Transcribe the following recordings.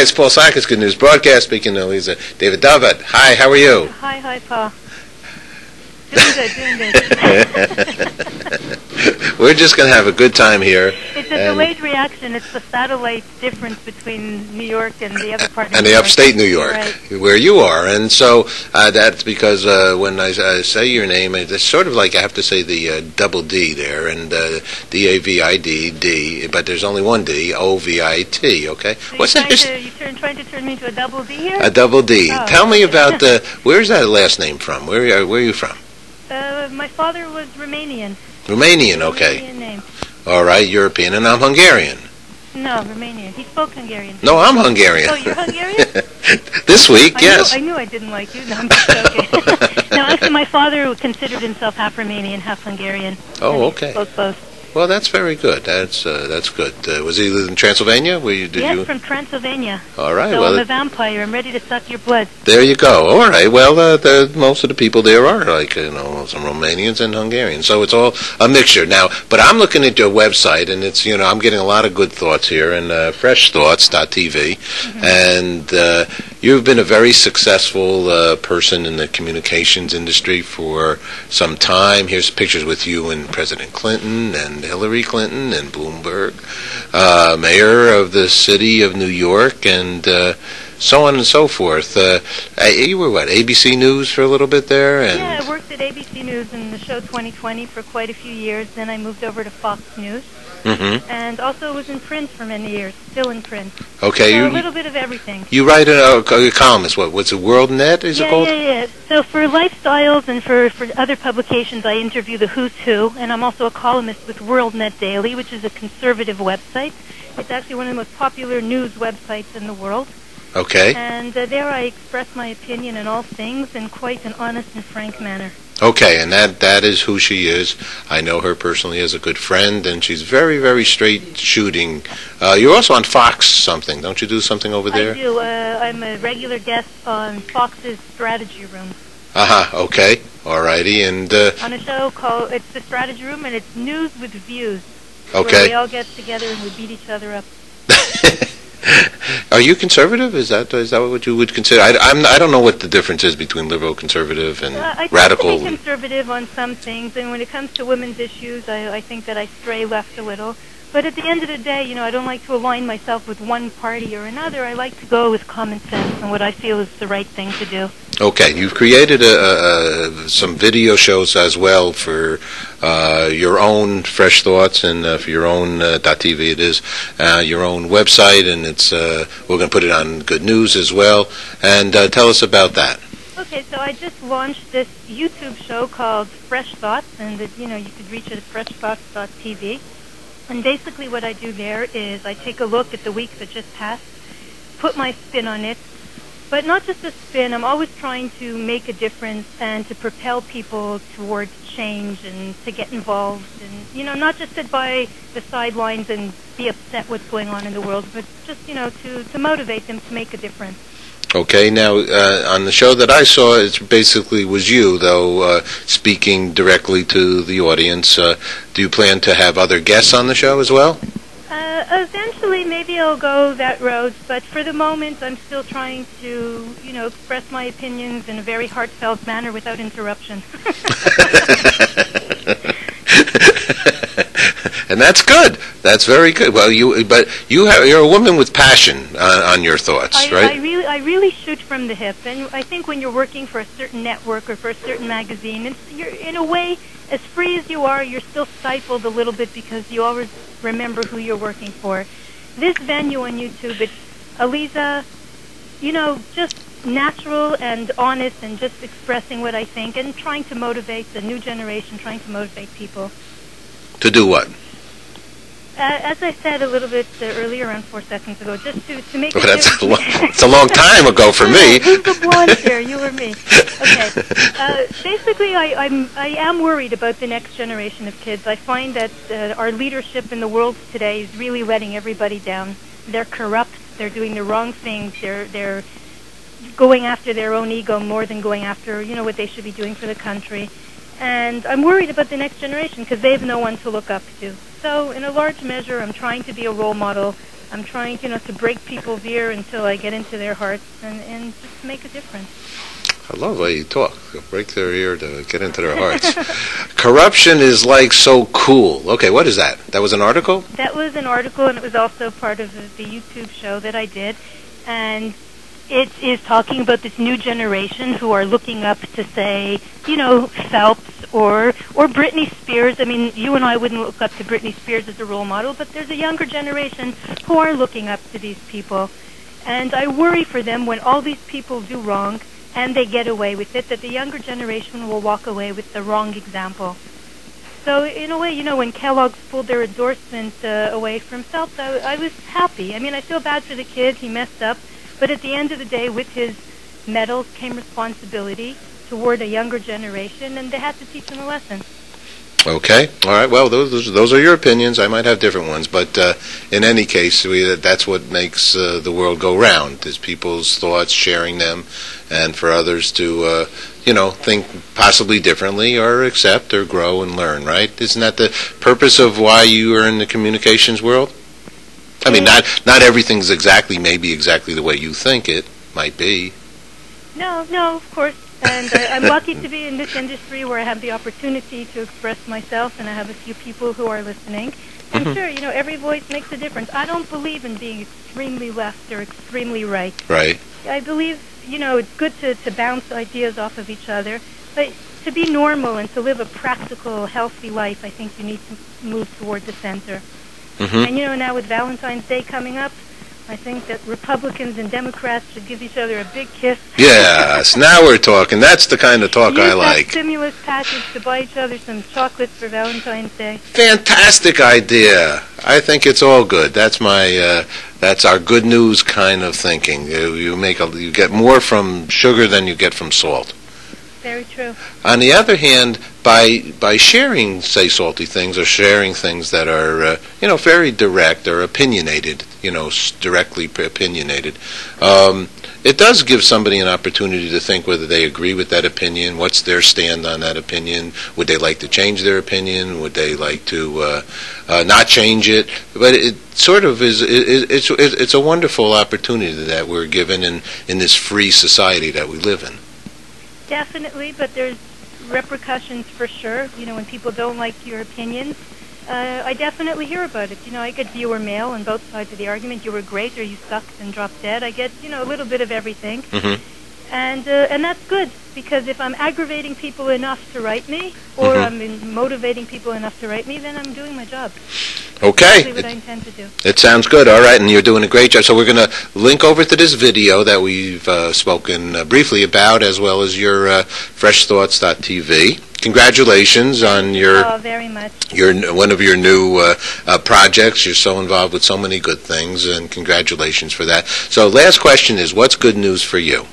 Hi, it's Paul Sakis, Good News Broadcast, speaking to Aliza Davidovit. Hi, how are you? Hi, Paul. Doing good. We're just going to have a good time here. It's a delayed reaction. It's the satellite difference between New York and the other part of and New the York. upstate New York, right, where you are. And so that's because when I say your name, it's sort of like I have to say the double D there, and D-A-V-I-D, D, but there's only one D, O-V-I-T, okay? So What's that? You're trying to turn me into a double D here? A double D. Oh, Tell me about, where's that last name from? Where are you from? My father was Romanian. Romanian, okay. Romanian name. All right, European, and I'm Hungarian. No, Romanian. He spoke Hungarian. No, I'm Hungarian. Oh, you're Hungarian? This week, yes. I knew I didn't like you. No, I'm just joking. No, actually, my father considered himself half Romanian, half Hungarian. Oh, okay. Spoke both. Well, that's very good. That's good. Was he in Transylvania? Yes, from Transylvania. All right. So well, I'm a vampire. I'm ready to suck your blood. There you go. All right. Well, most of the people there are like some Romanians and Hungarians, so it's all a mixture now. But I'm looking at your website, and it's I'm getting a lot of good thoughts here, and freshthoughts.tv, and you've been a very successful person in the communications industry for some time. Here's pictures with you and President Clinton and Hillary Clinton and Bloomberg, mayor of the city of New York, and so on and so forth. You were what, ABC News for a little bit there? And yeah, I worked at ABC News in the show 2020 for quite a few years. Then I moved over to Fox News. Mm-hmm. And also was in print for many years, still in print. Okay. So a little bit of everything. You write a columnist, what's it, WorldNet, is it called? Yeah. So for Lifestyles and for other publications, I interview the who's who, and I'm also a columnist with WorldNet Daily, which is a conservative website. It's actually one of the most popular news websites in the world. Okay. And there I express my opinion on all things in quite an honest and frank manner. Okay, and that is who she is. I know her personally as a good friend, and she's very, very straight shooting. You're also on Fox something. Don't you do something over there? I do. I'm a regular guest on Fox's Strategy Room. Okay. All righty. And on a show called, it's the Strategy Room, and it's News with Views. Okay. Where we all get together and we beat each other up. Are you conservative? Is that what you would consider? I don't know what the difference is between liberal, conservative, and radical. I tend to be conservative on some things, and when it comes to women's issues, I think that I stray left a little. But at the end of the day, I don't like to align myself with one party or another. I like to go with common sense and what I feel is the right thing to do. Okay, you've created some video shows as well for your own Fresh Thoughts and for your own .tv. It is your own website, and it's we're going to put it on Good News as well. And tell us about that. Okay, so I just launched this YouTube show called Fresh Thoughts, and you could reach it at freshthoughts.tv. And basically what I do there is I take a look at the week that just passed, put my spin on it, but not just a spin. I'm always trying to make a difference and to propel people towards change and to get involved and, not just sit by the sidelines and be upset what's going on in the world, but just, to motivate them to make a difference. Okay, now on the show that I saw, it basically was you, though, speaking directly to the audience. Do you plan to have other guests on the show as well? Eventually, maybe I'll go that road, but for the moment, I'm still trying to, express my opinions in a very heartfelt manner without interruption. And that's good. That's very good. Well, you're a woman with passion on your thoughts, right? I really shoot from the hip, and I think when you're working for a certain network or for a certain magazine, you're in a way, as free as you are, you're still stifled a little bit because you always remember who you're working for. This venue on YouTube, it's Aliza, just natural and honest and just expressing what I think and trying to motivate the new generation, trying to motivate people. To do what? As I said a little bit earlier, around 4 seconds ago, just to make it's a long time ago for me. Who's the blonde here? You or me? Okay. Basically, I am worried about the next generation of kids. I find that our leadership in the world today is really letting everybody down. They're corrupt. They're doing the wrong things. They're going after their own ego more than going after what they should be doing for the country. And I'm worried about the next generation because they have no one to look up to. So in a large measure, I'm trying to be a role model. I'm trying, to break people's ear until I get into their hearts and just make a difference. I love the way you talk. Break their ear to get into their hearts. Corruption is like so cool. Okay, what is that? That was an article? That was an article, and it was also part of the YouTube show that I did. And it is talking about this new generation who are looking up to, say, Phelps or Britney Spears. I mean, you and I wouldn't look up to Britney Spears as a role model, but there's a younger generation who are looking up to these people. And I worry for them when all these people do wrong and they get away with it, that the younger generation will walk away with the wrong example. So in a way, when Kellogg's pulled their endorsement away from Phelps, I was happy. I mean, I feel bad for the kid. He messed up. But at the end of the day, with his medals came responsibility toward a younger generation, and they had to teach them a lesson. Okay. All right. Well, those are your opinions. I might have different ones, but in any case, that's what makes the world go round, is people's thoughts, sharing them, and for others to, think possibly differently or accept or grow and learn, right? Isn't that the purpose of why you are in the communications world? I mean, not everything's maybe exactly the way you think it might be. No, of course. And I'm lucky to be in this industry where I have the opportunity to express myself, and I have a few people who are listening. And sure, every voice makes a difference. I don't believe in being extremely left or extremely right. Right. I believe, it's good to bounce ideas off of each other, but to be normal and to live a practical, healthy life, I think you need to move toward the center. And now with Valentine's Day coming up, I think that Republicans and Democrats should give each other a big kiss. Yes, now we're talking. That's the kind of talk I like. Use that stimulus package to buy each other some chocolates for Valentine's Day. Fantastic idea. I think it's all good. That's our good news kind of thinking. You get more from sugar than you get from salt. Very true. On the other hand, by sharing, say, salty things or sharing things that are, very direct or opinionated, directly opinionated, it does give somebody an opportunity to think whether they agree with that opinion, what's their stand on that opinion, would they like to change their opinion, would they like to not change it. But it sort of it's a wonderful opportunity that we're given in this free society that we live in. Definitely, but there's repercussions for sure. When people don't like your opinions, I definitely hear about it. I get viewer mail on both sides of the argument. You were great, or you sucked and dropped dead. I get, a little bit of everything. And that's good, because if I'm aggravating people enough to write me, or I'm motivating people enough to write me, then I'm doing my job. Okay. That's what I intend to do. It sounds good. All right, and you're doing a great job. So we're going to link over to this video that we've spoken briefly about, as well as your freshthoughts.tv. Congratulations on very much. one of your new projects. You're so involved with so many good things, and congratulations for that. So last question is, what's good news for you?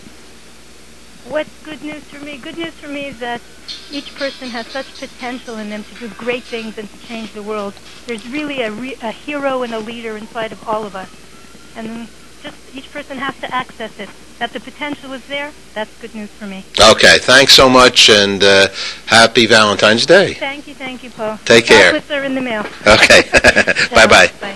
What's good news for me? Good news for me is that each person has such potential in them to do great things and to change the world. There's really a hero and a leader inside of all of us. And just each person has to access it. That the potential is there, that's good news for me. Okay, thanks so much, and happy Valentine's Day. Thank you, Paul. Take care. Chocolates are in the mail. Okay. Bye-bye. Bye.